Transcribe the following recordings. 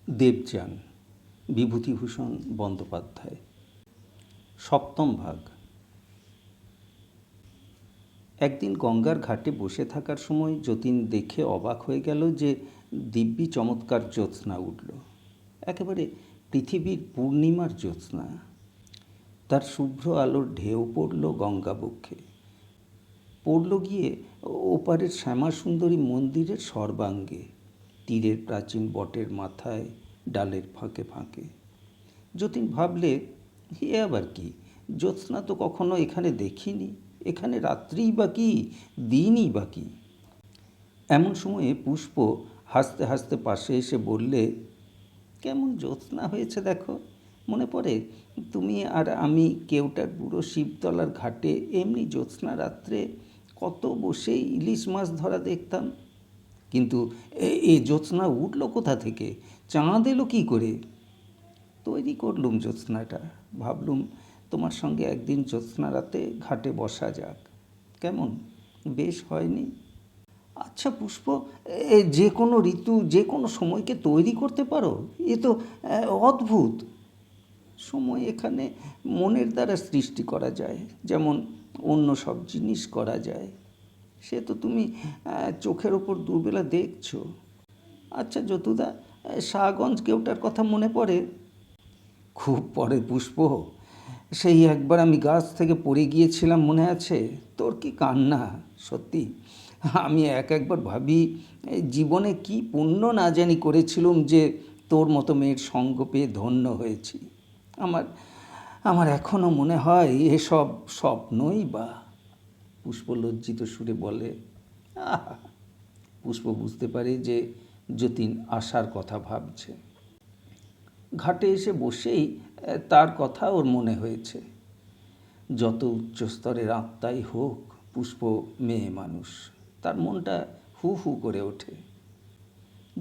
দেবযান, বিভূতিভূষণ বন্দ্যোপাধ্যায়। সপ্তম ভাগ। একদিন গঙ্গার ঘাটে বসে থাকার সময় যতীন দেখে অবাক হয়ে গেল যে দিব্যি চমৎকার জ্যোৎস্না উঠল। একেবারে পৃথিবীর পূর্ণিমার জ্যোৎস্না। তার শুভ্র আলোর ঢেউ পড়ল গঙ্গাবক্ষে, পড়ল গিয়ে ওপারের শ্যামাসুন্দরী মন্দিরের সর্বাঙ্গে, তীরের প্রাচীন বটের মাথায়, ডালের ফাঁকে ফাঁকে। যতীন ভাবলে, এ আবার কি, জ্যোৎস্না তো কখনো এখানে দেখিনি, এখানে রাত্রিই বা কি, দিনই বা কি। এমন সময়ে পুষ্প হাসতে হাসতে পাশে এসে বললে, কেমন জ্যোৎস্না হয়েছে দেখো, মনে পড়ে তুমি আর আমি কেওটার বুড়ো শিবতলার ঘাটে এমনি জ্যোৎস্না রাত্রে কত বসে ইলিশ মাছ ধরা দেখতাম। কিন্তু এ জ্যোৎস্না উঠল কোথা থেকে, চাঁদ এলো কী করে? তৈরি করলুম জ্যোৎস্নাটা, ভাবলুম তোমার সঙ্গে একদিন জ্যোৎস্না রাতে ঘাটে বসা যাক। কেমন, বেশ হয়নি? আচ্ছা পুষ্প, যে কোনো ঋতু যে কোনো সময়কে তৈরি করতে পারো, এ তো অদ্ভুত। সময় এখানে মনের দ্বারা সৃষ্টি করা যায়, যেমন অন্য সব জিনিস করা যায়। সে তো তুমি চোখের ওপর দুবেলা দেখছো। আচ্ছা যতুদা, শাহগঞ্জ কেওটার কথা মনে পড়ে? খুব পড়ে পুষ্প। সেই একবার আমি গাছ থেকে পড়ে গিয়েছিলাম, মনে আছে? তোর কি কান্না! সত্যি আমি একবার ভাবি জীবনে কি পুণ্য না জানি করেছিলুম যে তোর মতো মেয়ের সঙ্গ পেয়ে ধন্য হয়েছি। আমার আমার এখনও মনে হয় এসব স্বপ্নই বা। পুষ্প লজ্জিত সুরে বলে। আহা! পুষ্প বুঝতে পারে যে যতীন আশার কথা ভাবছে। ঘাটে এসে বসেই তার কথা ওর মনে হয়েছে। যত উচ্চস্তরের আত্মাই হোক, পুষ্প মেয়ে মানুষ, তার মনটা হু হু করে ওঠে।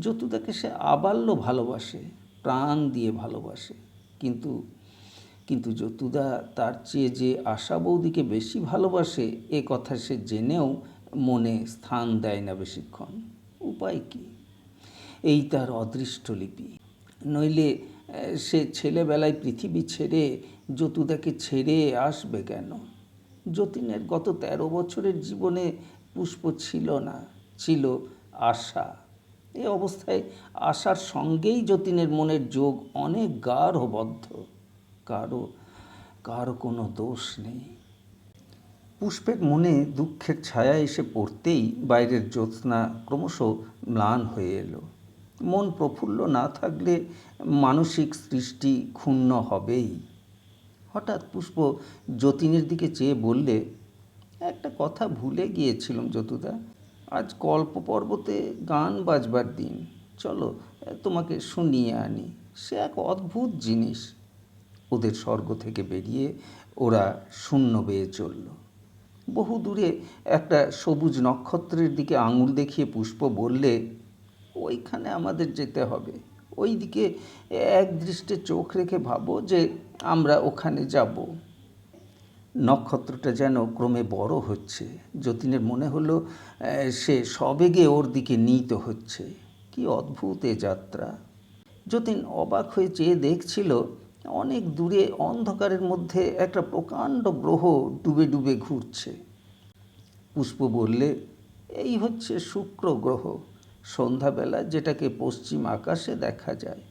যতুদাকে সে আবাল্য ভালোবাসে, প্রাণ দিয়ে ভালোবাসে। কিন্তু কিন্তু যতুদা তার চেয়ে যে আশা বৌদিকে বেশি ভালোবাসে, এ কথা সে জেনেও মনে স্থান দেয় না বেশিক্ষণ। উপায় কি? এই তার অদৃষ্টলিপি। নইলে সে ছেলেবেলায় পৃথিবী ছেড়ে যতুদাকে ছেড়ে আসবে কেন? যতীনের গত 13 বছরের জীবনে পুষ্প ছিল না, ছিল আশা। এ অবস্থায় আশার সঙ্গেই যতীনের মনের যোগ অনেক গাঢ়বদ্ধ। কারো কোনো দোষ নেই। পুষ্পের মনে দুঃখের ছায়া এসে পড়তেই বাইরের জ্যোৎস্না ক্রমশ ম্লান হয়ে এলো। মন প্রফুল্ল না থাকলে মানসিক সৃষ্টি ক্ষুণ্ণ হবেই। হঠাৎ পুষ্প যতীনের দিকে চেয়ে বললে, একটা কথা ভুলে গিয়েছিলাম যতুদা, আজ কল্প পর্বতে গান বাজবার দিন, চলো তোমাকে শুনিয়ে আনি। সে এক অদ্ভুত জিনিস। ওদের স্বর্গ থেকে বেরিয়ে ওরা শূন্য বেয়ে চলল। বহু দূরে একটা সবুজ নক্ষত্রের দিকে আঙুল দেখিয়ে পুষ্প বললে, ওইখানে আমাদের যেতে হবে। ওই দিকে এক দৃষ্টে চোখ রেখে ভাবো যে আমরা ওখানে যাব। নক্ষত্রটা যেন ক্রমে বড় হচ্ছে। যতীনের মনে হলো সে সবেগে ওর দিকে নীত হচ্ছে। কি অদ্ভুত এ যাত্রা! যতীন অবাক হয়ে চেয়ে দেখছিল, অনেক দূরে অন্ধকারের মধ্যে একটা প্রকাণ্ড গ্রহ ডুবে ডুবে ঘুরছে। পুষ্প বললে, এই হচ্ছে শুক্র গ্রহ, সন্ধ্যাবেলা যেটাকে পশ্চিম আকাশে দেখা যায়।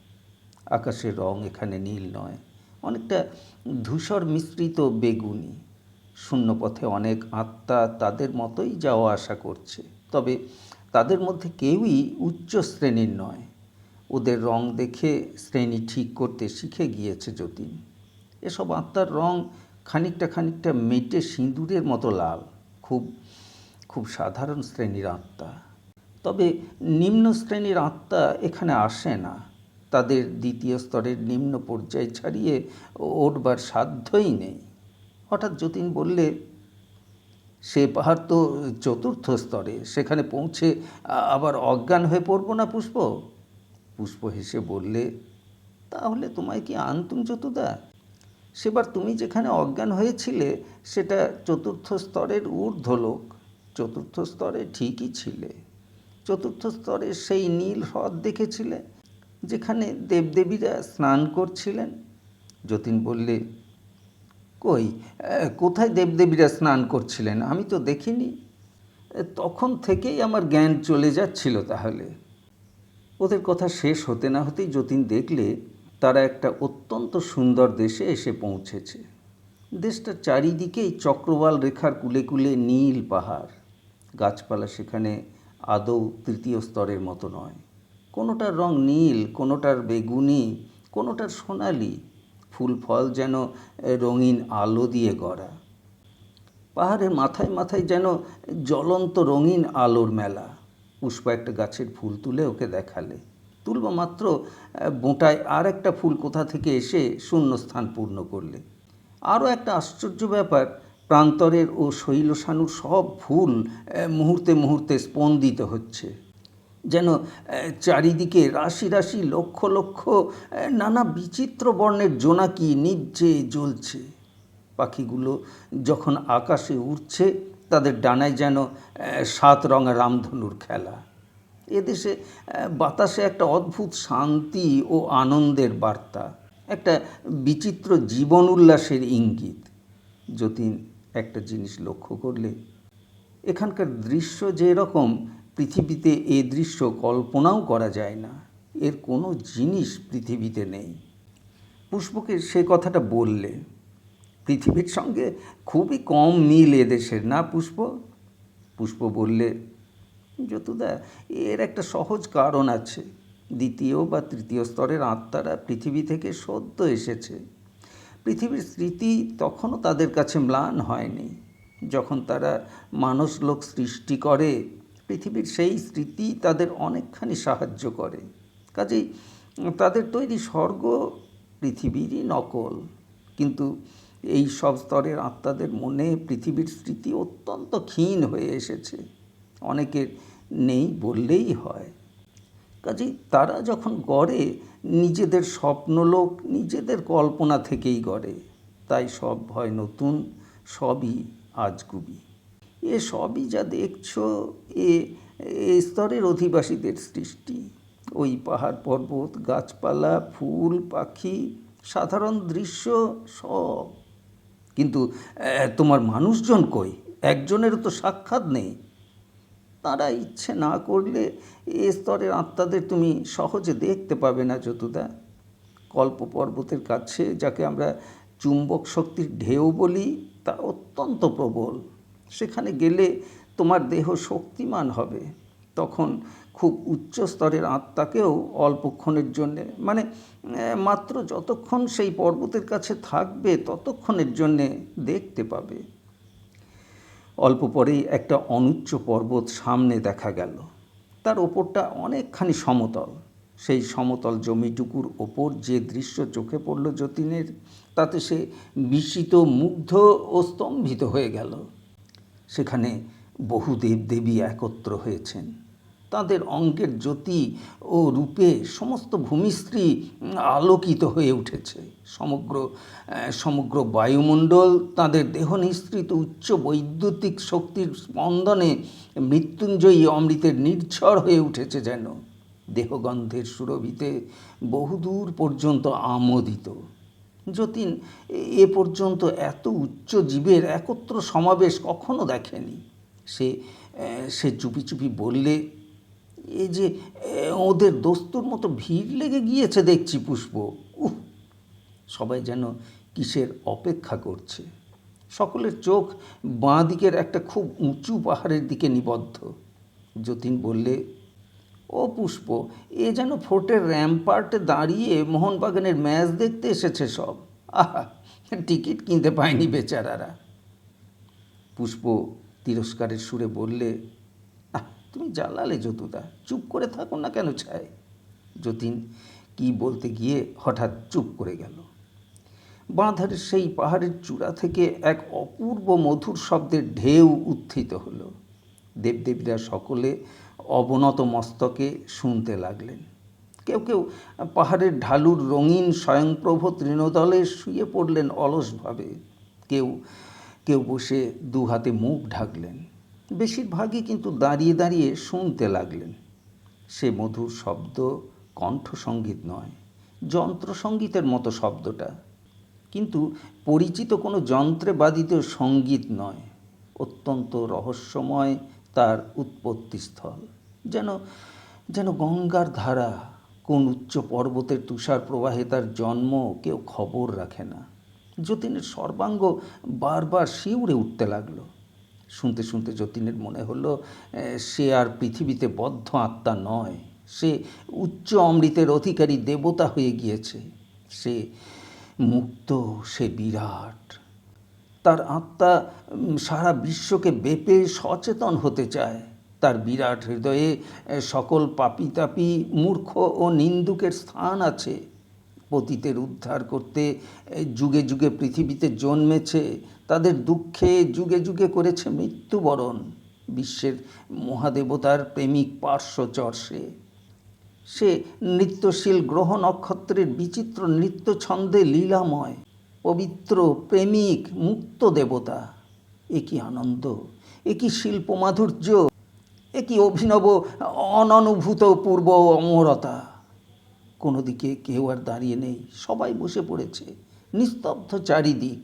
আকাশের রং এখানে নীল নয়, অনেকটা ধূসর মিশ্রিত বেগুনি। শূন্যপথে অনেক আত্মা তাদের মতোই যাওয়া আসা করছে, তবে তাদের মধ্যে কেউই উচ্চ শ্রেণীর নয়। ওদের রং দেখে শ্রেণী ঠিক করতে শিখে গিয়েছে যতীন। এসব আত্মার রং খানিকটা মেটে সিঁদুরের মতো লাল, খুব খুব সাধারণ শ্রেণীর আত্মা। তবে নিম্ন শ্রেণীর আত্মা এখানে আসে না, তাদের দ্বিতীয় স্তরের নিম্ন পর্যায় ছাড়িয়ে ওঠবার সাধ্যই নেই। হঠাৎ যতীন বললে, সে পাহাড় তো চতুর্থ স্তরে, সেখানে পৌঁছে আবার অজ্ঞান হয়ে পড়ব না পুষ্প? পুষ্প হেসে বললে, তাহলে তোমায় কি আনতুম যতুদা? সেবার তুমি যেখানে অজ্ঞান হয়েছিলে সেটা চতুর্থ স্তরের ঊর্ধ্বলোক। চতুর্থ স্তরে ঠিকই ছিলে, চতুর্থ স্তরে সেই নীল হ্রদ দেখেছিলে, যেখানে দেবদেবীরা স্নান করছিলেন। যতীন বললে, কই, কোথায় দেবদেবীরা স্নান করছিলেন? আমি তো দেখিনি। তখন থেকেই আমার জ্ঞান চলে যাচ্ছিল তাহলে। ওদের কথা শেষ হতে না হতেই যতীন দেখলে তারা একটা অত্যন্ত সুন্দর দেশে এসে পৌঁছেছে। দেশটার চারিদিকেই চক্রবাল রেখার কূলে কূলে নীল পাহাড়। গাছপালা সেখানে আদৌ তৃতীয় স্তরের মতো নয়। কোনোটার রং নীল, কোনোটার বেগুনি, কোনোটার সোনালি। ফুল ফল যেন রঙিন আলো দিয়ে গড়া। পাহাড়ের মাথায় মাথায় যেন জ্বলন্ত রঙিন আলোর মেলা। পুষ্পা একটা গাছের ফুল তুলে ওকে দেখালে। তুলবা মাত্র বোঁটায় আর একটা ফুল কোথা থেকে এসে শূন্যস্থান পূর্ণ করলে। আরও একটা আশ্চর্য ব্যাপার, প্রান্তরের ও শৈলসানুর সব ফুল মুহূর্তে মুহূর্তে স্পন্দিত হচ্ছে। যেন চারিদিকে রাশি রাশি লক্ষ লক্ষ নানা বিচিত্র বর্ণের জোনাকি নিভছে জ্বলছে। পাখিগুলো যখন আকাশে উড়ছে তাদের ডানায় যেন 7 রঙা রামধনুর খেলা। এদেশে বাতাসে একটা অদ্ভুত শান্তি ও আনন্দের বার্তা, একটা বিচিত্র জীবন উল্লাসের ইঙ্গিত। যতীন একটা জিনিস লক্ষ্য করলে, এখানকার দৃশ্য যে এরকম, পৃথিবীতে এ দৃশ্য কল্পনাও করা যায় না। এর কোনো জিনিস পৃথিবীতে নেই। পুষ্পকে সে কথাটা বললে। পৃথিবীর সঙ্গে খুবই কম মিল এদেশের, না পুষ্প? পুষ্প বললে, যতুদা, এর একটা সহজ কারণ আছে। দ্বিতীয় বা তৃতীয় স্তরের আত্মারা পৃথিবী থেকে সদ্য এসেছে। পৃথিবীর স্মৃতি তখনও তাদের কাছে ম্লান হয়নি। যখন তারা মানুষলোক সৃষ্টি করে, পৃথিবীর সেই স্মৃতি তাদের অনেকখানি সাহায্য করে। কাজেই তাদের তৈরি স্বর্গ পৃথিবীরই নকল। কিন্তু এই সব স্তরের আত্মাদের মনে পৃথিবীর স্মৃতি অত্যন্ত ক্ষীণ হয়ে এসেছে। অনেকের নেই বললেই হয়। কাজেই তারা যখন গড়ে, নিজেদের স্বপ্নলোক নিজেদের কল্পনা থেকেই গড়ে। তাই সব হয় নতুন, সবই আজগুবি। এ সবই যা দেখছো, এ স্তরের অধিবাসীদের সৃষ্টি। ওই পাহাড় পর্বত, গাছপালা, ফুল, পাখি, সাধারণ দৃশ্য সব। কিন্তু তোমার মানুষজন কই? একজনেরও তো সাক্ষাৎ নেই। তারা ইচ্ছে না করলে এ স্তরের আত্মাদের তুমি সহজে দেখতে পাবে না যতুদা। কল্প পর্বতের কাছে যাকে আমরা চুম্বক শক্তির ঢেউ বলি, তা অত্যন্ত প্রবল। সেখানে গেলে তোমার দেহ শক্তিমান হবে। তখন খুব উচ্চ স্তরের আত্মাকেও অল্পক্ষণের জন্যে, মানে মাত্র যতক্ষণ সেই পর্বতের কাছে থাকবে ততক্ষণের জন্যে দেখতে পাবে। অল্প পরেই একটা অনুচ্চ পর্বত সামনে দেখা গেল। তার ওপরটা অনেকখানি সমতল। সেই সমতল জমিটুকুর ওপর যে দৃশ্য চোখে পড়ল যতীনের, তাতে সে বিস্মিত, মুগ্ধ ও স্তম্ভিত হয়ে গেল। সেখানে বহু দেবদেবী একত্র হয়েছেন। তাদের অঙ্গের জ্যোতি ও রূপে সমস্ত ভূমিশ্রী আলোকিত হয়ে উঠেছে। সমগ্র বায়ুমণ্ডল তাদের দেহ নিঃসৃত উচ্চ বৈদ্যুতিক শক্তির স্পন্দনে মৃত্যুঞ্জয়ী অমৃতের নির্ঝর হয়ে উঠেছে। যেন দেহগন্ধের সুরভিতে বহুদূর পর্যন্ত আমোদিত। যতীন এ পর্যন্ত এত উচ্চ জীবের একত্র সমাবেশ কখনো দেখেনি। সে চুপি চুপি বললে, এই যে ওদের দস্তুর মতো ভিড় লেগে গিয়েছে দেখছি পুষ্প। সবাই যেন কিসের অপেক্ষা করছে। সকলের চোখ বাঁ দিকের একটা খুব উঁচু পাহাড়ের দিকে নিবদ্ধ। যতীন বললে, ও পুষ্প, এ যেন ফোর্টের র্যাম্পার্টে দাঁড়িয়ে মোহনবাগানের ম্যাচ দেখতে এসেছে সব। আহা, টিকিট কিনতে পায়নি বেচারারা। পুষ্প তিরস্কারের সুরে বললে, তুমি জ্বালালে যতুদা, চুপ করে থাকো না কেন ছায়? যতীন কি বলতে গিয়ে হঠাৎ চুপ করে গেল। বাঁধারের সেই পাহাড়ের চূড়া থেকে এক অপূর্ব মধুর শব্দের ঢেউ উত্থিত হলো। দেবদেবীরা সকলে অবনত মস্তকে শুনতে লাগলেন। কেউ কেউ পাহাড়ের ঢালুর রঙিন স্বয়ংপ্রভ তৃণদলে শুয়ে পড়লেন অলসভাবে। কেউ কেউ বসে দু হাতে মুখ ঢাকলেন। বেশিরভাগই কিন্তু দাঁড়িয়ে দাঁড়িয়ে শুনতে লাগলেন। সে মধুর শব্দ কণ্ঠসঙ্গীত নয়, যন্ত্রসঙ্গীতের মতো শব্দটা, কিন্তু পরিচিত কোনো যন্ত্রে বাদিত সঙ্গীত নয়। অত্যন্ত রহস্যময় তার উৎপত্তিস্থল, যেন যেন গঙ্গার ধারা। কোন উচ্চ পর্বতের তুষার প্রবাহে তার জন্ম কেউ খবর রাখে না। যতীনের সর্বাঙ্গ বারবার শিউরে উঠতে লাগলো। শুনতে শুনতে যতীনের মনে হলো সে আর পৃথিবীতে বদ্ধ আত্মা নয়, সে উচ্চ অমৃতের অধিকারী দেবতা হয়ে গিয়েছে। সে মুক্ত, সে বিরাট। তার আত্মা সারা বিশ্বকে বেপে সচেতন হতে চায়। তার বিরাট হৃদয়ে সকল পাপী মূর্খ ও নিন্দুকের স্থান আছে। পতিতের উদ্ধার করতে যুগে যুগে পৃথিবীতে জন্মেছে, তাদের দুঃখে যুগে যুগে করেছে মৃত্যুবরণ। বিশ্বের মহাদেবতার প্রেমিক পার্শ্বচর সে। সে নৃত্যশীল গ্রহ নক্ষত্রের বিচিত্র নৃত্য ছন্দে লীলাময়, পবিত্র, প্রেমিক, মুক্ত দেবতা। এ কি আনন্দ, এ কি শিল্প মাধুর্য, এ কি অভিনব অননুভূত পূর্ব অমরতা। কোনো দিকে কেউ আর দাঁড়িয়ে নেই, সবাই বসে পড়েছে। নিস্তব্ধ চারিদিক।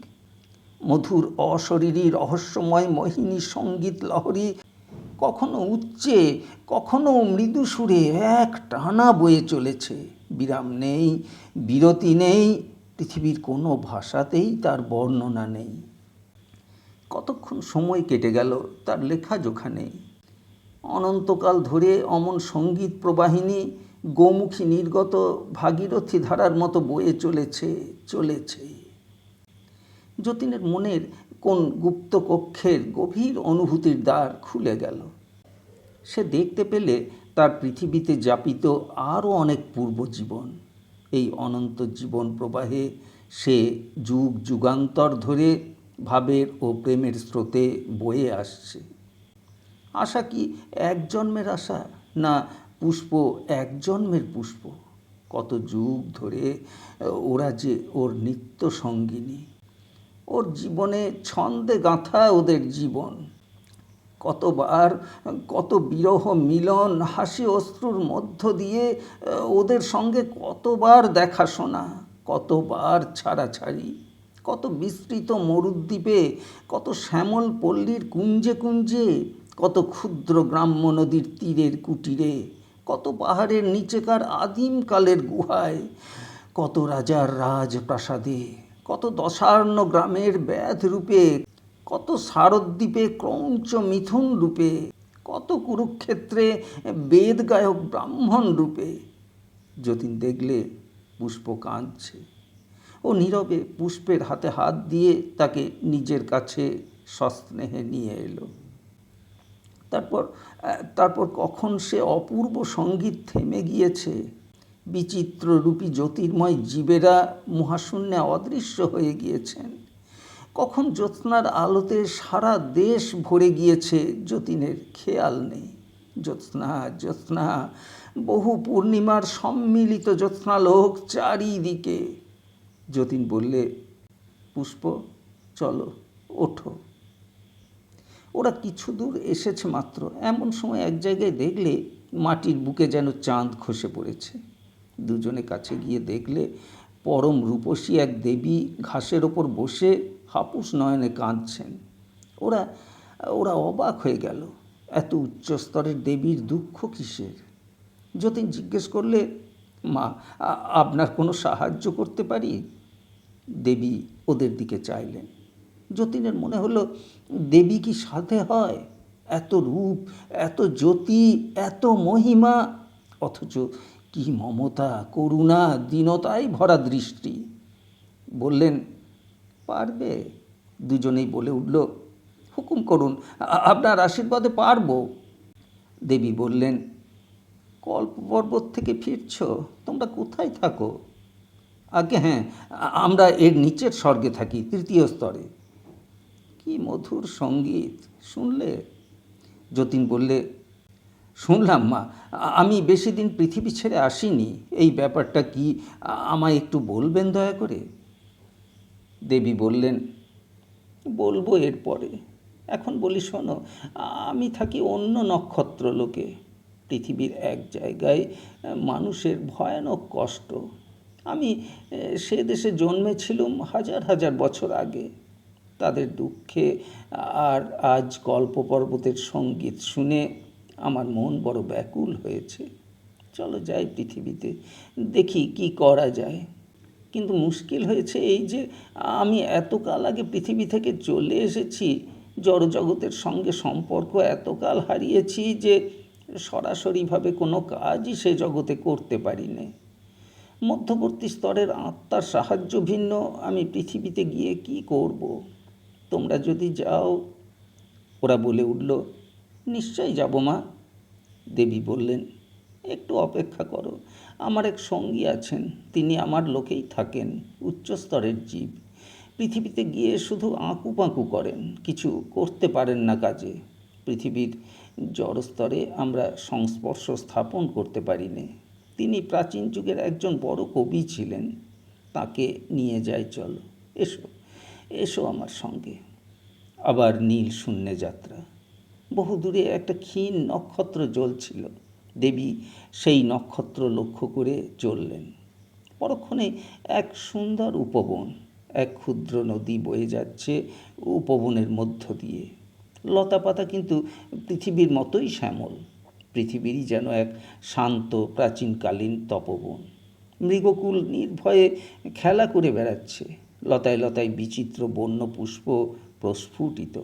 মধুর অশরীরী রহস্যময় মোহিনী সঙ্গীত লহরী কখনো উচ্চে, কখনো মৃদু সুরে এক টানা বয়ে চলেছে। বিরাম নেই, বিরতি নেই। পৃথিবীর কোনো ভাষাতেই তার বর্ণনা নেই। কতক্ষণ সময় কেটে গেল তার লেখা জোখা নেই। অনন্তকাল ধরে অমন সঙ্গীত প্রবাহিনী গোমুখী নির্গত ভাগীরথী ধারার মতো বয়ে চলেছে। যতীনের মনের কোন গুপ্ত কক্ষের গভীর অনুভূতির দ্বার খুলে গেল। সে দেখতে পেলে তার পৃথিবীতে যাপিত আরও অনেক পূর্বজীবন। এই অনন্ত জীবন প্রবাহে সে যুগ যুগান্তর ধরে ভাবের ও প্রেমের স্রোতে বয়ে আসছে। আশা কি এক জন্মের আশা, না পুষ্প এক জন্মের পুষ্প? কত যুগ ধরে ওরা যে ওর নিত্য সঙ্গিনী, ওর জীবনে ছন্দে গাঁথা ওদের জীবন। কতবার কত বিরহ মিলন, হাসি অশ্রুর মধ্য দিয়ে ওদের সঙ্গে কতবার দেখাশোনা, কতবার ছাড়াছাড়ি। কত বিস্তৃত মরুদ্বীপে, কত শ্যামল পল্লীর কুঞ্জে কুঞ্জে, কত ক্ষুদ্র গ্রাম্য নদীর তীরের কুটিরে, কত পাহাড়ের নিচেকার আদিমকালের গুহায়, কত রাজার রাজপ্রাসাদে, কত দশার্ণ গ্রামের ব্যাধ রূপে, কত শারদ্বীপে ক্রৌঞ্চ মিথুন রূপে, কত কুরুক্ষেত্রে বেদ গায়ক ব্রাহ্মণ রূপে। যতীন দেখলে পুষ্প কাঁদছে। ও নীরবে পুষ্পের হাতে হাত দিয়ে তাকে নিজের কাছে সস্নেহে নিয়ে এলো। তারপর কখন সে অপূর্ব সঙ্গীত থেমে গিয়েছে। বিচিত্র রূপী জ্যোতির্ময় জীবেরা মহাশূন্যে অদৃশ্য হয়ে গিয়েছেন। কখন জ্যোৎস্নার আলোতে সারা দেশ ভরে গিয়েছে যতীনের খেয়াল নেই। জ্যোৎস্না, বহু পূর্ণিমার সম্মিলিত জ্যোৎস্নালোক চারিদিকে। যতীন বললে, পুষ্প চলো, ওঠো। ওরা কিছু দূর এসেছে মাত্র, এমন সময় এক জায়গায় দেখলে মাটির বুকে যেন চাঁদ খসে পড়েছে। দুজনে কাছে গিয়ে দেখলে পরম রূপসী এক দেবী ঘাসের ওপর বসে হাপুস নয়নে কাঁদছেন। ওরা অবাক হয়ে গেল। এত উচ্চ স্তরের দেবীর দুঃখ কিসের? যতীন জিজ্ঞেস করলে, মা, আপনার কোনো সাহায্য করতে পারি? দেবী ওদের দিকে চাইলেন। যতীনের মনে হলো, দেবী কি সাধে হয়? এত রূপ, এত জ্যোতি, এত মহিমা, অথচ কি মমতা, করুণা, দীনতায় ভরা দৃষ্টি। বললেন, পারবে? দুজনেই বলে উঠল, হুকুম করুন, আপনার আশীর্বাদে পারব। দেবী বললেন, কল্প পর্বত থেকে ফিরছ? তোমরা কোথায় থাকো? আগে হ্যাঁ, আমরা এর নিচের স্বর্গে থাকি, 3য় স্তরে। কি মধুর সঙ্গীত, শুনলে? যতীন বললে, শুনলাম মা, আমি বেশি দিন পৃথিবী ছেড়ে আসিনি। এই ব্যাপারটা কি আমায় একটু বলবেন দয়া করে? দেবী বললেন, বলবো এরপরে। এখন বলি শোনো, আমি থাকি অন্য নক্ষত্র লোকে। পৃথিবীর এক জায়গায় মানুষের ভয়ানক কষ্ট। আমি সে দেশে জন্মেছিলুম হাজার হাজার বছর আগে। তাদের দুঃখে আর আজ গল্প পর্বতের সঙ্গীত শুনে আমার মন বড় ব্যাকুল হয়েছে। চলো যাই পৃথিবীতে, দেখি কি করা যায়। কিন্তু মুশকিল হয়েছে এই যে আমি এতকাল আগে পৃথিবী থেকে চলে এসেছি, জড়জগতের সঙ্গে সম্পর্ক এতকাল হারিয়েছি যে সরাসরিভাবে কোনো কাজই সে জগতে করতে পারি না। মধ্যবর্তী স্তরের আত্মার সাহায্য ভিন্ন আমি পৃথিবীতে গিয়ে কি করব? তোমরা যদি যাও। ওরা বলে উঠল, নিশ্চয়ই যাব মা। দেবী বললেন, একটু অপেক্ষা করো। আমার এক সঙ্গী আছেন, তিনি আমার লোকেই থাকেন, উচ্চস্তরের জীব। পৃথিবীতে গিয়ে শুধু আঁকুপাঁকু করেন, কিছু করতে পারেন না কাজে। পৃথিবীর জড়স্তরে আমরা সংস্পর্শ স্থাপন করতে পারি না। তিনি প্রাচীন যুগের একজন বড় কবি ছিলেন, তাকে নিয়ে যাই চলো। এসো এসো আমার সঙ্গে। আবার নীল শূন্যে যাত্রা। বহুদূরে একটা ক্ষীণ নক্ষত্র জ্বলছিল। দেবী সেই নক্ষত্র লক্ষ্য করে চললেন। পরক্ষণে এক সুন্দর উপবন, এক ক্ষুদ্র নদী বয়ে যাচ্ছে উপবনের মধ্য দিয়ে। লতাপাতা কিন্তু পৃথিবীর মতোই শ্যামল। পৃথিবীরই যেন এক শান্ত প্রাচীনকালীন তপবন। মৃগকুল নির্ভয়ে খেলা করে বেড়াচ্ছে। লতায় লতায় বিচিত্র বন্য পুষ্প প্রস্ফুটিত।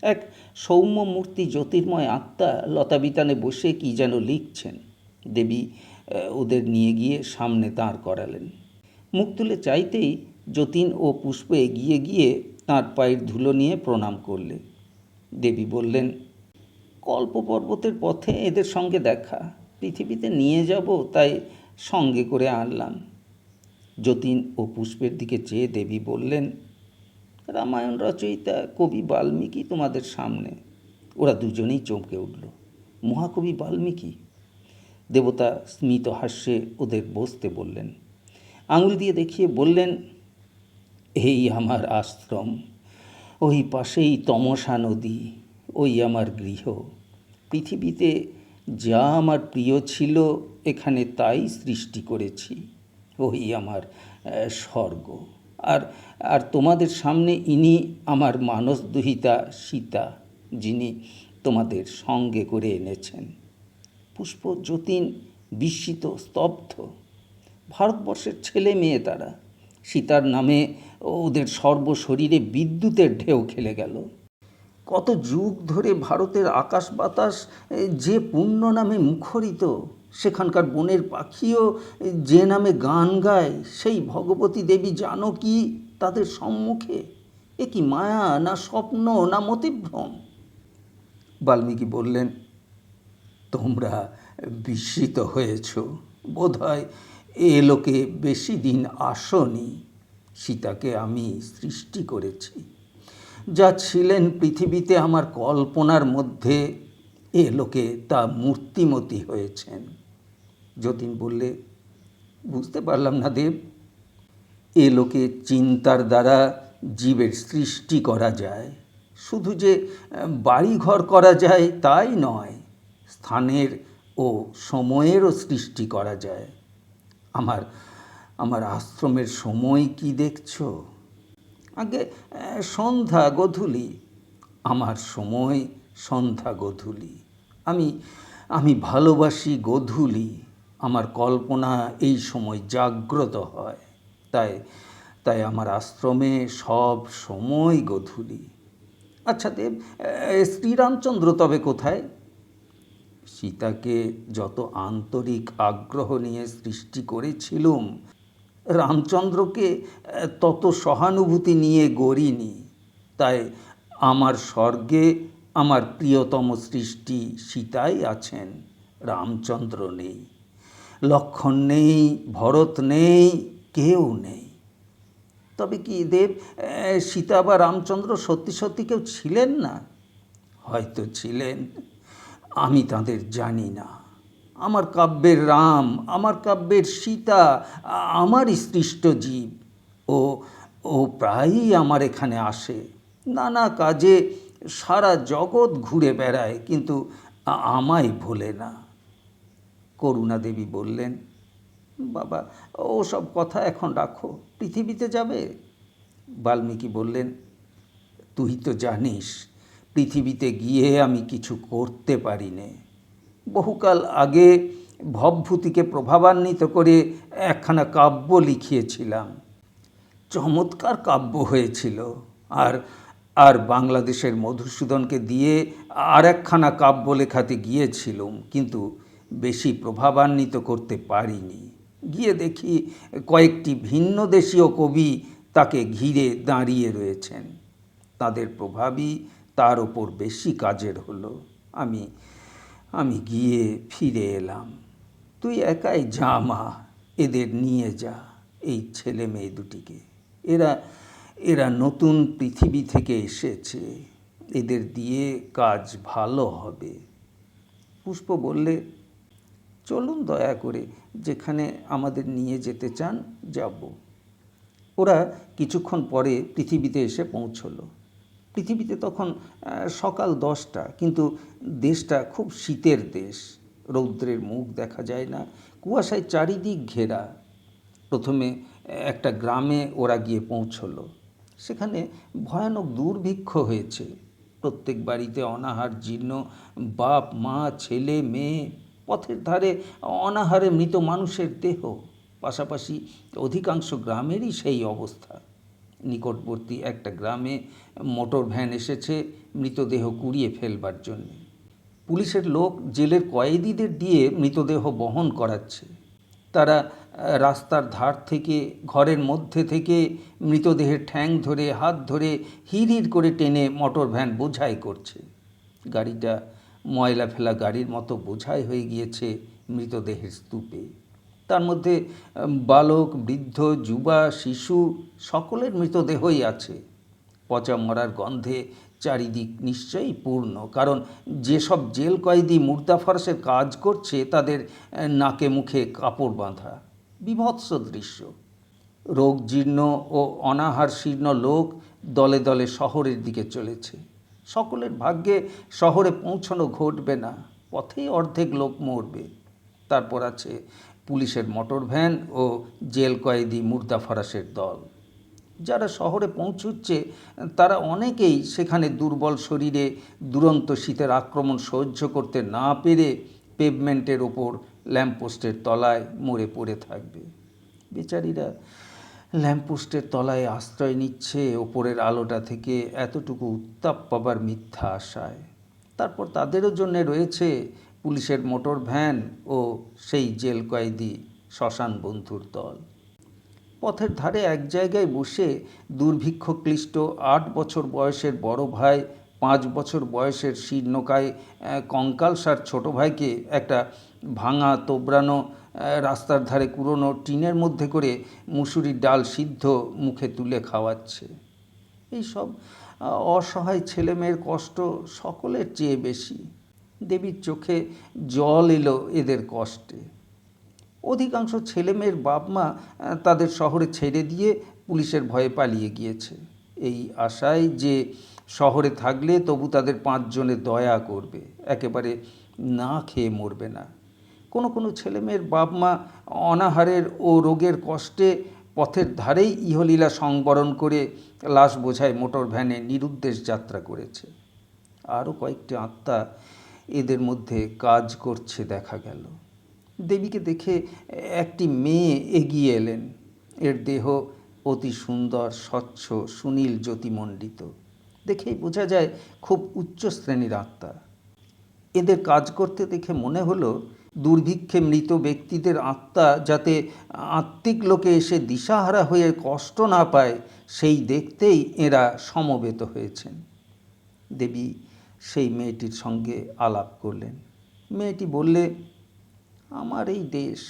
এক সৌম্য মূর্তি জ্যোতির্ময় আত্মা লতাবিতানে বসে কি যেন লিখছেন। দেবী ওদের নিয়ে গিয়ে সামনে দাঁড় করালেন। মুখ তুলে চাইতেই যতীন ও পুষ্প এগিয়ে গিয়ে তাঁর পায়ের ধুলো নিয়ে প্রণাম করলে। দেবী বললেন, কল্প পর্বতের পথে এদের সঙ্গে দেখা, পৃথিবীতে নিয়ে যাব তাই সঙ্গে করে আনলাম। যতীন ও পুষ্পের দিকে চেয়ে দেবী বললেন, রামায়ণ রচয়িতা কবি বাল্মীকি তোমাদের সামনে। ওরা দুজনেই চমকে উঠল। মহাকবি বাল্মীকি? দেবতা স্মিত হাস্যে ওদের বসতে বললেন। আঙুল দিয়ে দেখিয়ে বললেন, এই আমার আশ্রম, ওই পাশেই তমসা নদী, ওই আমার গৃহ। পৃথিবীতে যা আমার প্রিয় ছিল এখানে তাই সৃষ্টি করেছি। ওই আমার স্বর্গ। আর আর তোমাদের সামনে ইনি আমার মানসদুহিতা সীতা, যিনি তোমাদের সঙ্গে করে এনেছেন। পুষ্প, যতীন বিস্মিত, স্তব্ধ। ভারতবর্ষের ছেলে মেয়ে তারা। সীতার নামে ওদের সর্বশরীরে বিদ্যুতের ঢেউ খেলে গেল। কত যুগ ধরে ভারতের আকাশ বাতাস যে পুণ্য নামে মুখরিত, সেখানকার বনের পাখিও যে নামে গান গায়, সেই ভগবতী দেবী জানকী তাদের সম্মুখে। এ কি মায়া, না স্বপ্ন, না মতিভ্রম? বাল্মীকি বললেন, তোমরা বিস্মিত হয়েছ, বোধহয় এ লোকে বেশি দিন আসনি। সীতাকে আমি সৃষ্টি করেছি। যা ছিলেন পৃথিবীতে আমার কল্পনার মধ্যে, এ লোকে তা মূর্তিমতী হয়েছেন। যতীন বললে, বুঝতে পারলাম না দেব। এ লোকে চিন্তার দ্বারা জীবের সৃষ্টি করা যায়। শুধু যে বাড়িঘর করা যায় তাই নয়, স্থানের ও সময়েরও সৃষ্টি করা যায়। আমার আমার আশ্রমের সময় কি দেখছ? আগে সন্ধ্যা গোধূলি। আমার সময় সন্ধ্যা গোধূলি। আমি আমি ভালোবাসি গোধূলি। আমার কল্পনা এই সময় জাগ্রত হয়। তাই তাই আমার আশ্রমে সব সময় গোধূলি। আচ্ছা দেব, শ্রীরামচন্দ্র তবে কোথায়? সীতাকে যত আন্তরিক আগ্রহ নিয়ে সৃষ্টি করেছিলুম, রামচন্দ্রকে তত সহানুভূতি নিয়ে গড়িনি। তাই আমার স্বর্গে আমার প্রিয়তম সৃষ্টি সীতাই আছেন, রামচন্দ্র নেই। লক্ষ্মণ নেই, ভরত নেই, কেউ নেই। তবে কি দেব, সীতা বা রামচন্দ্র সত্যি সত্যি কেউ ছিলেন না? হয়তো ছিলেন, আমি তাদের জানি না। আমার কাব্যের রাম, আমার কাব্যের সীতা আমারই সৃষ্ট জীব। ও ও প্রায়ই আমার এখানে আসে, নানা কাজে সারা জগৎ ঘুরে বেড়ায়, কিন্তু আমায় ভোলে না। করুণা দেবী বললেন, বাবা, ওসব কথা এখন রাখো, পৃথিবীতে যাবে? বাল্মীকি বললেন, তুই তো জানিস পৃথিবীতে গিয়ে আমি কিছু করতে পারি নে। বহুকাল আগে ভবভূতিকে প্রভাবান্বিত করে একখানা কাব্য লিখিয়েছিলাম। চমৎকার কাব্য হয়েছিল। আর আর বাংলাদেশের মধুসূদনকে দিয়ে আর একখানা কাব্য লেখাতে গিয়েছিলুম, কিন্তু বেশি প্রভাবান্বিত করতে পারিনি। গিয়ে দেখি কয়েকটি ভিন্ন দেশীয় কবি তাকে ঘিরে দাঁড়িয়ে রয়েছেন। তাদের প্রভাবই তার ওপর বেশি কাজের হলো। আমি আমি গিয়ে ফিরে এলাম। তুই একাই যা মা, এদের নিয়ে যা, এই ছেলে মেয়ে দুটিকে। এরা এরা নতুন পৃথিবী থেকে এসেছে, এদের দিয়ে কাজ ভালো হবে। পুষ্প বললে, চলুন দয়া করে, যেখানে আমাদের নিয়ে যেতে চান যাব। ওরা কিছুক্ষণ পরে পৃথিবীতে এসে পৌঁছলো। পৃথিবীতে তখন সকাল 10টা, কিন্তু দেশটা খুব শীতের দেশ। রৌদ্রের মুখ দেখা যায় না, কুয়াশায় চারিদিক ঘেরা। প্রথমে একটা গ্রামে ওরা গিয়ে পৌঁছলো। সেখানে ভয়ানক দুর্ভিক্ষ হয়েছে। প্রত্যেক বাড়িতে অনাহার জীর্ণ বাপ মা ছেলে মেয়ে, পথের ধারে অনাহারে মৃত মানুষের দেহ। পাশাপাশি অধিকাংশ গ্রামেরই সেই অবস্থা। নিকটবর্তী একটা গ্রামে মোটর ভ্যান এসেছে মৃতদেহ কুড়িয়ে ফেলবার জন্যে। পুলিশের লোক জেলের কয়েদিদের দিয়ে মৃতদেহ বহন করাচ্ছে। তারা রাস্তার ধার থেকে, ঘরের মধ্যে থেকে মৃতদেহের ঠ্যাং ধরে, হাত ধরে হিড় করে টেনে মোটর ভ্যান বোঝাই করছে। গাড়িটা ময়লা ফেলা গাড়ির মতো বোঝাই হয়ে গিয়েছে মৃতদেহের স্তূপে। তার মধ্যে বালক, বৃদ্ধ, যুবা, শিশু সকলের মৃতদেহই আছে। পচা মরার গন্ধে চারিদিক নিশ্চয়ই পূর্ণ, কারণ যেসব জেল কয়েদি মুর্দা ফরাসের কাজ করছে তাদের নাকে মুখে কাপড় বাঁধা। বীভৎস দৃশ্য। রোগজীর্ণ ও অনাহার শীর্ণ লোক দলে দলে শহরের দিকে চলেছে। সকলের ভাগ্যে শহরে পৌঁছানো ঘটবে না, পথেই অর্ধেক লোক মরবে। তারপর আছে পুলিশের মোটর ভ্যান ও জেল কয়েদি মুর্দা ফরাসের দল। যারা শহরে পৌঁছচ্ছে তারা অনেকেই সেখানে দুর্বল শরীরে দুরন্ত শীতের আক্রমণ সহ্য করতে না পেরে পেভমেন্টের ওপর ল্যাম্পপোস্টের তলায় মরে পড়ে থাকবে। বেচারিরা ল্যাম্পপোস্টের তলায় আশ্রয় নিচ্ছে ওপরের আলোটা থেকে এতটুকু উত্তাপ পাবার মিথ্যা আশায়। তারপর তাদেরও জন্য রয়েছে পুলিশের মোটর ভ্যান ও সেই জেল কয়েদি শ্মশান বন্ধুর দল। পথের ধারে এক জায়গায় বসে দুর্ভিক্ষ ক্লিষ্ট 8 বছর বয়সের বড় ভাই, 5 বছর বয়সের শীর্ণকায় কঙ্কালসার ছোটো ভাইকে একটা ভাঙা তোবড়ানো রাস্তার ধারে কুড়োনো টিনের মধ্যে করে মুসুরির ডাল সিদ্ধ মুখে তুলে খাওয়াচ্ছে। এইসব অসহায় ছেলেমেয়ের কষ্ট সকলের চেয়ে বেশি। দেবীর চোখে জল এলো এদের কষ্টে। অধিকাংশ ছেলেমেয়ের বাপ মা তাদের শহরে ছেড়ে দিয়ে পুলিশের ভয়ে পালিয়ে গিয়েছে, এই আশায় যে শহরে থাকলে তবু তাদের 5 জনে দয়া করবে, একেবারে না খেয়ে মরবে না। কোনো কোনো ছেলেমেয়ের বাপ মা অনাহারের ও রোগের কষ্টে পথের ধারেই ইহলীলা সংবরণ করে লাশ বোঝাই মোটর ভ্যানে নিরুদ্দেশ যাত্রা করেছে। আরও কয়েকটি আত্মা এদের মধ্যে কাজ করছে দেখা গেল। দেবীকে দেখে একটি মেয়ে এগিয়ে এলেন। এর দেহ অতি সুন্দর, স্বচ্ছ, সুনীল জ্যোতিমণ্ডিত। দেখেই বোঝা যায় খুব উচ্চ শ্রেণীর আত্মা। এদের কাজ করতে দেখে মনে হলো দুর্ভিক্ষে মৃত ব্যক্তিদের আত্মা যাতে আত্মিক লোকে এসে দিশাহারা হয়ে কষ্ট না পায়, সেই দেখতেই এরা সমবেত হয়েছেন। দেবী সেই মেয়েটির সঙ্গে আলাপ করলেন। মেয়েটি বললে, আমার এই দেশ।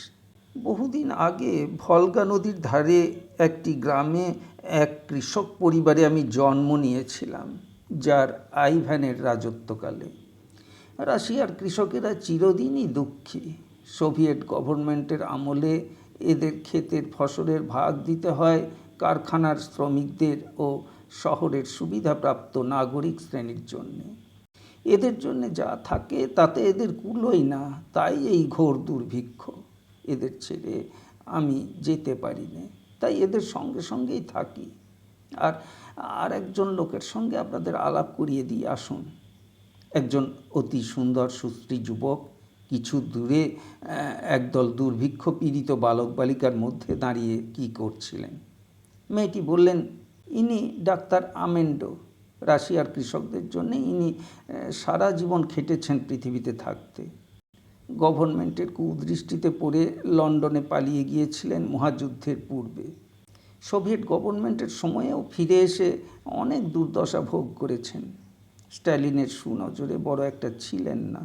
বহুদিন আগে ভলগা নদীর ধারে একটি গ্রামে এক কৃষক পরিবারে আমি জন্ম নিয়েছিলাম, যার আইভ্যানের রাজত্বকালে। রাশিয়ার কৃষকেরা চিরদিনই দুঃখী। সোভিয়েত গভর্নমেন্টের আমলে এদের ক্ষেতের ফসলের ভাগ দিতে হয় কারখানার শ্রমিকদের ও শহরের সুবিধাপ্রাপ্ত নাগরিক শ্রেণীর জন্যে। এদের জন্য যা থাকে তাতে এদের কুলোই না, তাই এই ঘোর দুর্ভিক্ষ। এদের ছেড়ে আমি যেতে পারি না, তাই এদের সঙ্গে সঙ্গেই থাকি। আর আর একজন লোকের সঙ্গে আপনাদের আলাপ করিয়ে দিয়ে আসুন। একজন অতি সুন্দর সুশ্রী যুবক কিছু দূরে একদল দুর্ভিক্ষ পীড়িত বালক বালিকার মধ্যে দাঁড়িয়ে কি করছিলেন। মেয়েটি বললেন, ইনি ডাক্তার আমেন্ডো। রাশিয়ার কৃষকদের জন্য ইনি সারা জীবন খেটেছেন পৃথিবীতে থাকতে। গভর্নমেন্টের কুদৃষ্টিতে পড়ে লন্ডনে পালিয়ে গিয়েছিলেন মহাযুদ্ধের পূর্বে। সোভিয়েত গভর্নমেন্টের সময়েও ফিরে এসে অনেক দুর্দশা ভোগ করেছেন। স্ট্যালিনের সুনজরে বড় একটা ছিলেন না।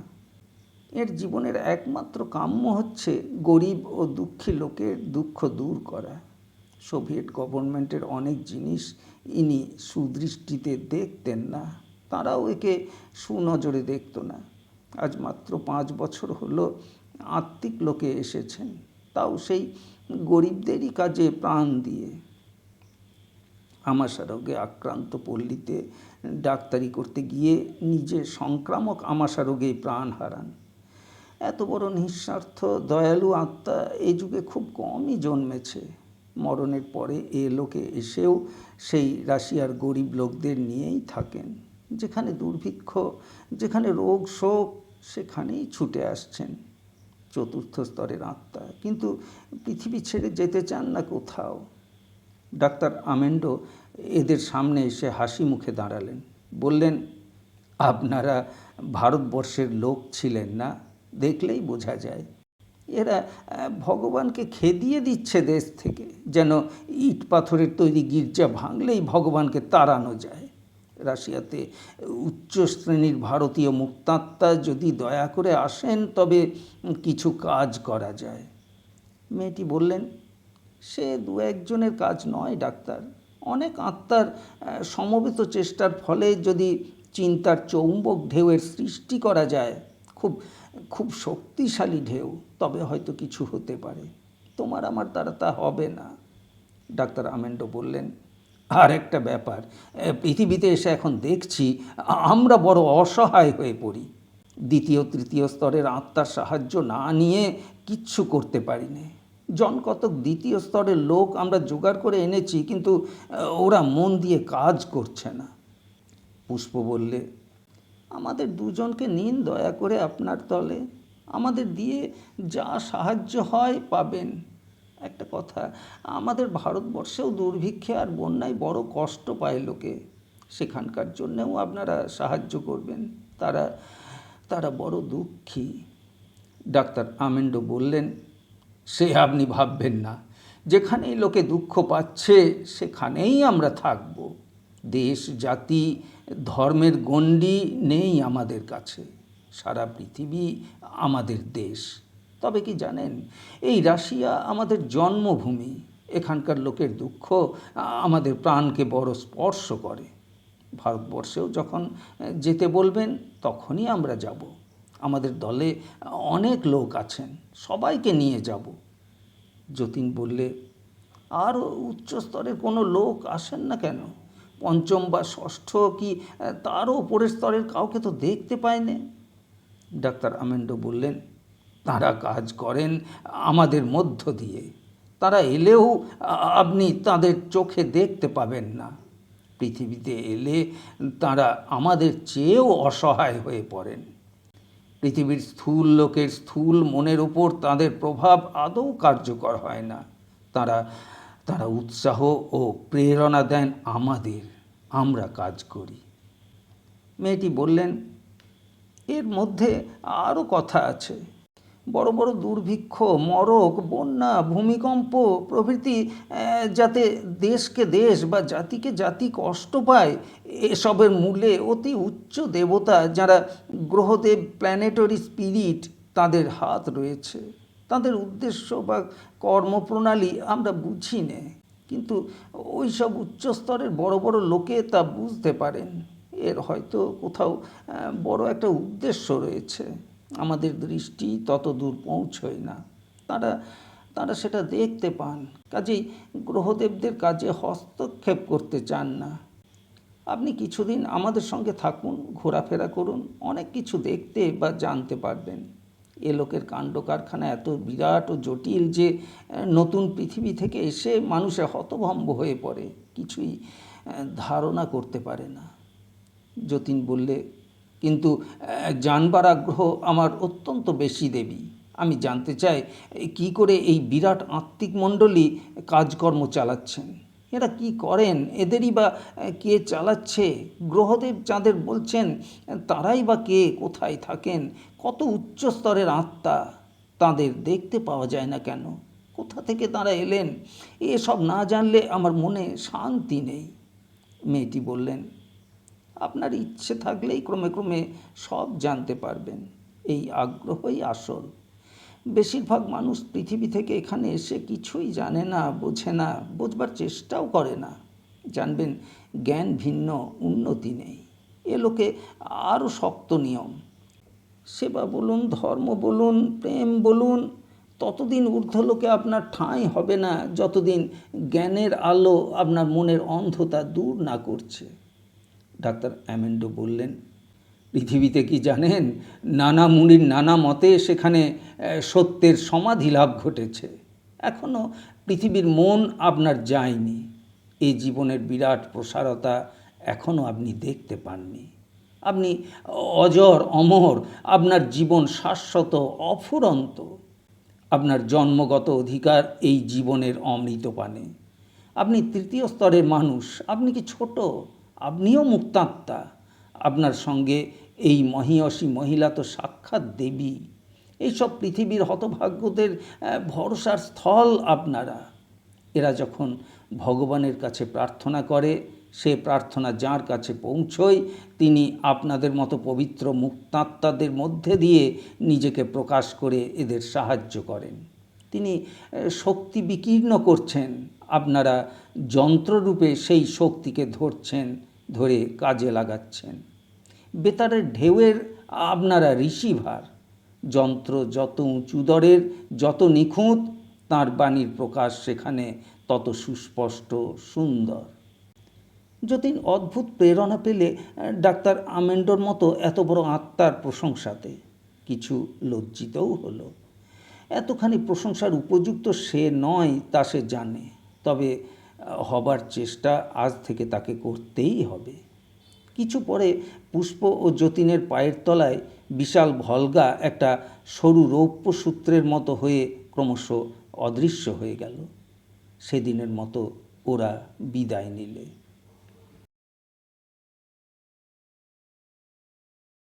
এর জীবনের একমাত্র কাম্য হচ্ছে গরিব ও দুঃখী লোকের দুঃখ দূর করা। সোভিয়েত গভর্নমেন্টের অনেক জিনিস ইনি সুদৃষ্টিতে দেখতেন না, তারাও একে সুনজরে দেখত না। আজ মাত্র 5 বছর হলো আত্মিক লোকে এসেছেন, তাও সেই গরিবদেরই কাজে প্রাণ দিয়ে। আমাশা রোগে আক্রান্ত পল্লীতে ডাক্তারি করতে গিয়ে নিজে সংক্রামক আমাশা রোগেই প্রাণ হারান। এত বড় নিঃস্বার্থ দয়ালু আত্মা এই যুগে খুব কমই জন্মেছে। মরণের পরে এ লোকে এসেও সেই রাশিয়ার গরিব লোকদের নিয়েই থাকেন। যেখানে দুর্ভিক্ষ, যেখানে রোগ শোক, সেখানেই ছুটে আসছেন। চতুর্থ স্তরের আত্মা, কিন্তু পৃথিবী ছেড়ে যেতে চান না কোথাও। ডাক্তার আমেন্ডো এদের সামনে এসে হাসি মুখে দাঁড়ালেন। বললেন, আপনারা ভারতবর্ষের লোক ছিলেন না, দেখলেই বোঝা যায়। এরা ভগবানকে খেদিয়ে দিচ্ছে দেশ থেকে, যেন ইট পাথরের তৈরি গির্জা ভাঙলেই ভগবানকে তাড়ানো যায়। রাশিয়াতে উচ্চ শ্রেণীর ভারতীয় মুক্তাত্মা যদি দয়া করে আসেন তবে কিছু কাজ করা যায়। মেয়েটি বললেন, সে 2-1 জনের কাজ নয় ডাক্তার। অনেক আত্মার সমবেত চেষ্টার ফলে যদি চিন্তার চৌম্বক ঢেউয়ের সৃষ্টি করা যায়, খুব খুব শক্তিশালী ঢেউ, তবে হয়তো কিছু হতে পারে। তোমার আমার দ্বারা তা হবে না। ডাক্তার আমেন্ডো বললেন, আর একটা ব্যাপার, পৃথিবীতে এসে এখন দেখছি আমরা বড় অসহায় হয়ে পড়ি। দ্বিতীয় তৃতীয় স্তরের আত্মার সাহায্য না নিয়ে কিচ্ছু করতে পারি না। জনকতক দ্বিতীয় স্তরের লোক আমরা জোগাড় করে এনেছি, কিন্তু ওরা মন দিয়ে কাজ করছে না। পুষ্প বললে, আমাদের 2 জনকে নিন দয়া করে আপনার দলে। আমাদের দিয়ে যা সাহায্য হয় পাবেন। একটা কথা, আমাদের ভারতবর্ষেও দুর্ভিক্ষে আর বন্যায় বড় কষ্ট পায় লোকে। সেখানকার জন্যেও আপনারা সাহায্য করবেন। তারা তারা বড় দুঃখী। ডাক্তার আমেন্ডো বললেন, সে আপনি ভাববেন না। যেখানেই লোকে দুঃখ পাচ্ছে সেখানেই আমরা থাকব। দেশ জাতি ধর্মের গণ্ডি নেই আমাদের কাছে। সারা পৃথিবী আমাদের দেশ। তবে কি জানেন, এই রাশিয়া আমাদের জন্মভূমি। এখানকার লোকের দুঃখ আমাদের প্রাণকে বড় স্পর্শ করে। ভারতবর্ষেও যখন যেতে বলবেন তখনই আমরা যাব। আমাদের দলে অনেক লোক আছেন, সবাইকে নিয়ে যাব। যতীন বললে, আরও উচ্চ স্তরের কোনো লোক আসেন না কেন? 5ম বা 6ষ্ঠ কি তারও উপরের স্তরের কাউকে তো দেখতে পায় না। ডাক্তার আমেন্ডো বললেন, তাঁরা কাজ করেন আমাদের মধ্য দিয়ে। তারা এলেও আপনি তাদের চোখে দেখতে পাবেন না। পৃথিবীতে এলে তাঁরা আমাদের চেয়েও অসহায় হয়ে পড়েন। পৃথিবীর স্থূল লোকের স্থূল মনের ওপর তাদের প্রভাব আদৌ কার্যকর হয় না। তারা উৎসাহ ও প্রেরণা দেন আমাদের, আমরা কাজ করি। মেয়েটি বললেন, এর মধ্যে আরও কথা আছে। বড় বড় দুর্ভিক্ষ, মরক, বন্যা, ভূমিকম্প প্রভৃতি যাতে দেশকে দেশ বা জাতিকে জাতি কষ্ট পায়, এসবের মূলে অতি উচ্চ দেবতা যারা গ্রহদেব, প্ল্যানেটরি স্পিরিট, তাদের হাত রয়েছে। তাদের উদ্দেশ্য বা কর্মপ্রণালী আমরা বুঝি না, কিন্তু ওই সব উচ্চস্তরের বড় বড় লোকে তা বুঝতে পারেন। এর হয়তো কোথাও বড় একটা উদ্দেশ্য রয়েছে, আমাদের দৃষ্টি তত দূর পৌঁছয় না। তারা সেটা দেখতে পান, কাজেই গ্রহদেবদের কাজে হস্তক্ষেপ করতে চান না। আপনি কিছুদিন আমাদের সঙ্গে থাকুন, ঘোরাফেরা করুন, অনেক কিছু দেখতে বা জানতে পারবেন। এ লোকের কাণ্ড কারখানা এত বিরাট ও জটিল যে নতুন পৃথিবী থেকে এসে মানুষে হতভম্ব হয়ে পড়ে, কিছুই ধারণা করতে পারে না। যতীন বললে, কিন্তু জানবার আগ্রহ আমার অত্যন্ত বেশি দেবী। আমি জানতে চাই কি করে এই বিরাট আত্মিক মণ্ডলী কাজকর্ম চালাচ্ছেন। এরা কি করেন, এদেরই বা কে চালাচ্ছে? গ্রহদেব যাদের বলছেন তারাই বা কে, কোথায় থাকেন, কত উচ্চ স্তরের আত্মা, তাদের দেখতে পাওয়া যায় না কেন? কোথা থেকে তারা এলেন? এসব না জানলে আমার মনে শান্তি নেই। মেয়েটি বললেন, আপনার ইচ্ছে থাকলেই ক্রমে ক্রমে সব জানতে পারবেন। এই আগ্রহই আসল। বেশিরভাগ মানুষ পৃথিবী থেকে এখানে এসে কিছুই জানে না, বোঝে না, বোঝবার চেষ্টাও করে না। জানবেন, জ্ঞান ভিন্ন, উন্নতি নেই। এ লোকে আরও শক্ত নিয়ম। সেবা বলুন, ধর্ম বলুন, প্রেম বলুন, ততদিন ঊর্ধ্বলোকে আপনার ঠাঁই হবে না যতদিন জ্ঞানের আলো আপনার মনের অন্ধতা দূর না করছে। ডাক্তার অ্যামেন্ডো বললেন, পৃথিবীতে কি জানেন, নানা মুনির নানা মতে সেখানে সত্যের সমাধি লাভ ঘটেছে। এখনও পৃথিবীর মন আপনার যায়নি। এই জীবনের বিরাট প্রসারতা এখনও আপনি দেখতে পাননি। আপনি অজর, অমর, আপনার জীবন শাশ্বত, অফুরন্ত। আপনার জন্মগত অধিকার এই জীবনের অমৃত পানে। আপনি তৃতীয় স্তরের মানুষ। আপনি কি ছোট? আপনিও মুক্তাত্মা। আপনার সঙ্গে এই মহীয়সী মহিলা তো সাক্ষাৎ দেবী। এইসব পৃথিবীর হতভাগ্যদের ভরসার স্থল আপনারা। এরা যখন ভগবানের কাছে প্রার্থনা করে, সে প্রার্থনা যার কাছে পৌঁছয়, তিনি আপনাদের মতো পবিত্র মুক্তাত্মাদের মধ্যে দিয়ে নিজেকে প্রকাশ করে এদের সাহায্য করেন। তিনি শক্তি বিকীর্ণ করছেন, আপনারা যন্ত্ররূপে সেই শক্তিকে ধরছেন, ধরে কাজে লাগাচ্ছেন। বেতারের ঢেউয়ের আপনারা রিসিভার। যন্ত্র যত উঁচু দরের, যত নিখুঁত, তাঁর বাণীর প্রকাশ সেখানে তত সুস্পষ্ট, সুন্দর। যতীন অদ্ভুত প্রেরণা পেলে ডাক্তার আমেন্ডোর মতো এত বড় আত্মার প্রশংসাতে। কিছু লজ্জিতও হলো। এতখানি প্রশংসার উপযুক্ত সে নয় তা সে জানে, তবে হবার চেষ্টা আজ থেকে তাকে করতেই হবে। কিছু পরে পুষ্প ও যতীনের পায়ের তলায় বিশাল ভলগা একটা সরু রৌপ্য সূত্রের মতো হয়ে ক্রমশ অদৃশ্য হয়ে গেল। সেদিনের মতো ওরা বিদায় নিলে।